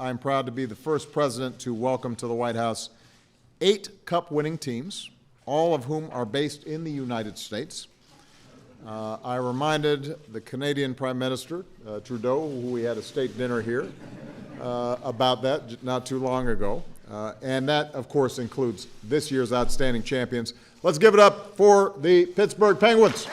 I'm proud to be the first president to welcome to the White House 8 Cup-winning teams, all of whom are based in the United States. I reminded the Canadian Prime Minister, Trudeau, who we had a state dinner here, about that not too long ago. And that, of course, includes this year's outstanding champions. Let's give it up for the Pittsburgh Penguins.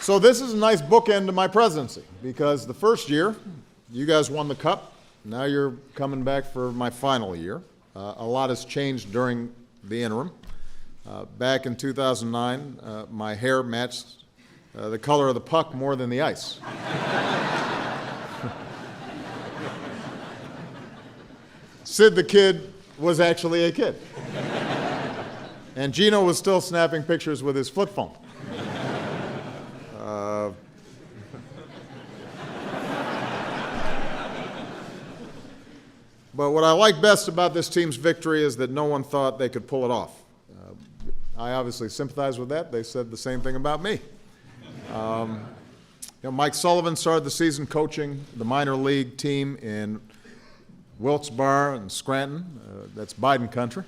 So this is a nice bookend to my presidency, because the first year, you guys won the Cup. Now you're coming back for my final year. A lot has changed during the interim. Back in 2009, my hair matched the color of the puck more than the ice. Sid the Kid was actually a kid. And Gino was still snapping pictures with his flip phone. But what I like best about this team's victory is that no one thought they could pull it off. I obviously sympathize with that. They said the same thing about me. Mike Sullivan started the season coaching the minor league team in Wilkes-Barre and Scranton. That's Biden country.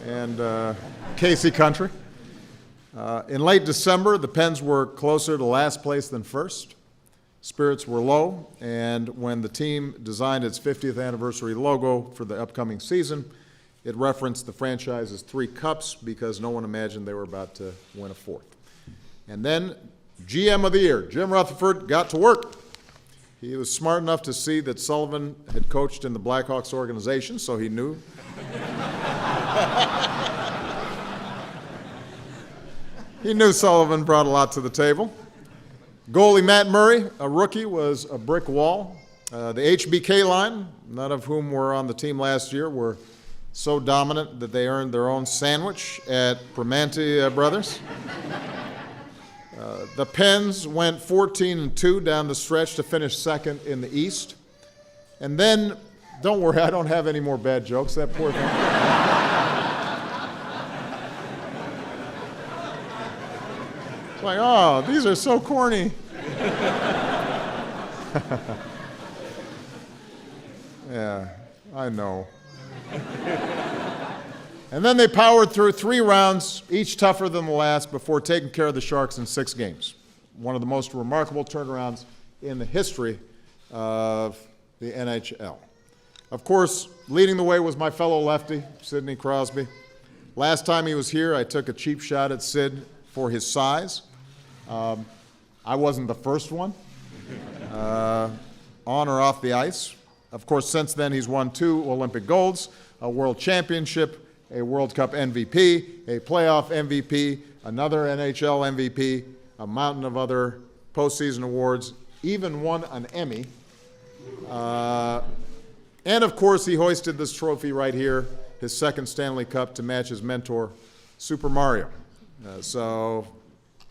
And Casey country. In late December, the Pens were closer to last place than first. Spirits were low, and when the team designed its 50th anniversary logo for the upcoming season, it referenced the franchise's 3 cups because no one imagined they were about to win a 4th. And then GM of the year, Jim Rutherford, got to work. He was smart enough to see that Sullivan had coached in the Blackhawks organization, so he knew. He knew Sullivan brought a lot to the table. Goalie Matt Murray, a rookie, was a brick wall. The HBK line, none of whom were on the team last year, were so dominant that they earned their own sandwich at Primanti Brothers. The Pens went 14-2 down the stretch to finish second in the East. And then, don't worry, I don't have any more bad jokes, that poor thing. It's like, oh, these are so corny. Yeah, I know. And then they powered through 3 rounds, each tougher than the last, before taking care of the Sharks in 6 games. One of the most remarkable turnarounds in the history of the NHL. Of course, leading the way was my fellow lefty, Sidney Crosby. Last time he was here, I took a cheap shot at Sid for his size. I wasn't the first one, on or off the ice. Of course, since then, he's won 2 Olympic golds, a World Championship, a World Cup MVP, a playoff MVP, another NHL MVP, a mountain of other postseason awards, even won an Emmy. And, of course, he hoisted this trophy right here, his 2nd Stanley Cup, to match his mentor, Super Mario. So,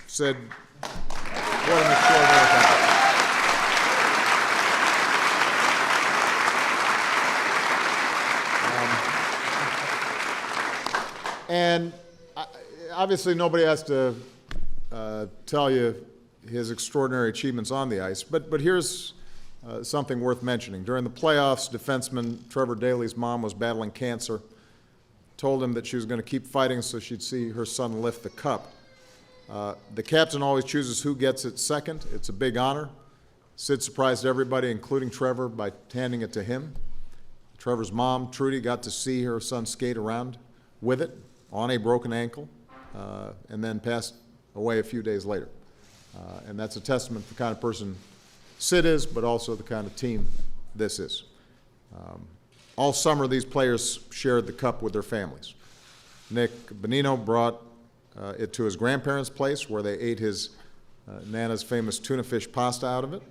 Sid, what an extraordinary accomplishment. And obviously nobody has to tell you his extraordinary achievements on the ice, but here's something worth mentioning. During the playoffs, defenseman Trevor Daley's mom was battling cancer, told him that she was going to keep fighting so she'd see her son lift the cup. The captain always chooses who gets it second. It's a big honor. Sid surprised everybody, including Trevor, by handing it to him. Trevor's mom, Trudy, got to see her son skate around with it on a broken ankle, and then passed away a few days later. And that's a testament to the kind of person Sid is, but also the kind of team this is. All summer, these players shared the cup with their families. Nick Bonino brought it to his grandparents' place, where they ate his Nana's famous tuna fish pasta out of it.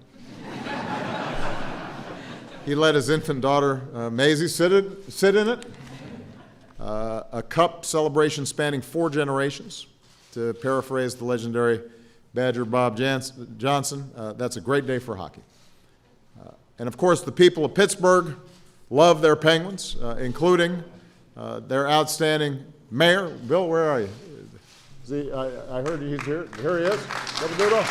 He let his infant daughter, Maisie, sit in it. A cup celebration spanning 4 generations. To paraphrase the legendary Badger Bob Johnson, that's a great day for hockey. And of course, the people of Pittsburgh love their Penguins, including their outstanding Mayor, Bill, where are you? I heard he's here. Here he is. Double doodle.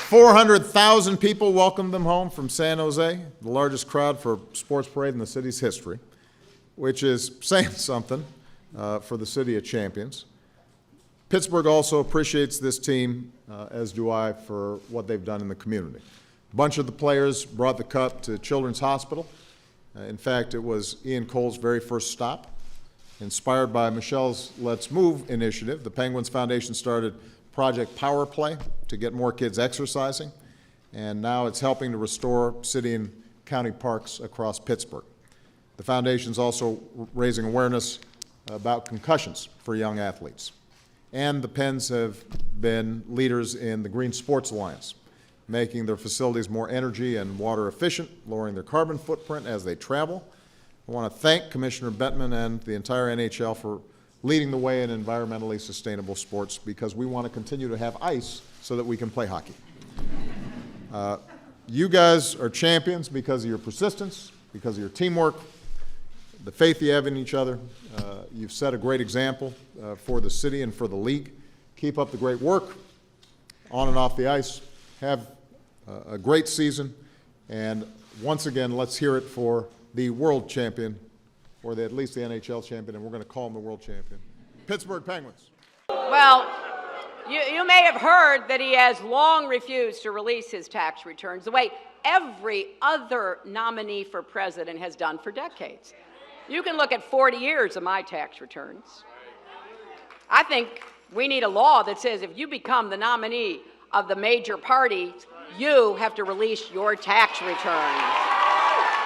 400,000 people welcomed them home from San Jose, the largest crowd for a sports parade in the city's history, which is saying something for the city of champions. Pittsburgh also appreciates this team, as do I, for what they've done in the community. A bunch of the players brought the cup to Children's Hospital. In fact, it was Ian Cole's very first stop. Inspired by Michelle's Let's Move initiative, the Penguins Foundation started Project Power Play to get more kids exercising, and now it's helping to restore city and county parks across Pittsburgh. The foundation's also raising awareness about concussions for young athletes. And the Pens have been leaders in the Green Sports Alliance, making their facilities more energy and water efficient, lowering their carbon footprint as they travel. I want to thank Commissioner Bettman and the entire NHL for leading the way in environmentally sustainable sports, because we want to continue to have ice so that we can play hockey. You guys are champions because of your persistence, because of your teamwork, the faith you have in each other. You've set a great example for the city and for the league. Keep up the great work on and off the ice. Have a great season. And once again, let's hear it for the world champion, or at least the NHL champion, and we're going to call him the world champion, Pittsburgh Penguins. Well, you may have heard that he has long refused to release his tax returns the way every other nominee for president has done for decades. You can look at 40 years of my tax returns. I think we need a law that says if you become the nominee of the major party, you have to release your tax returns.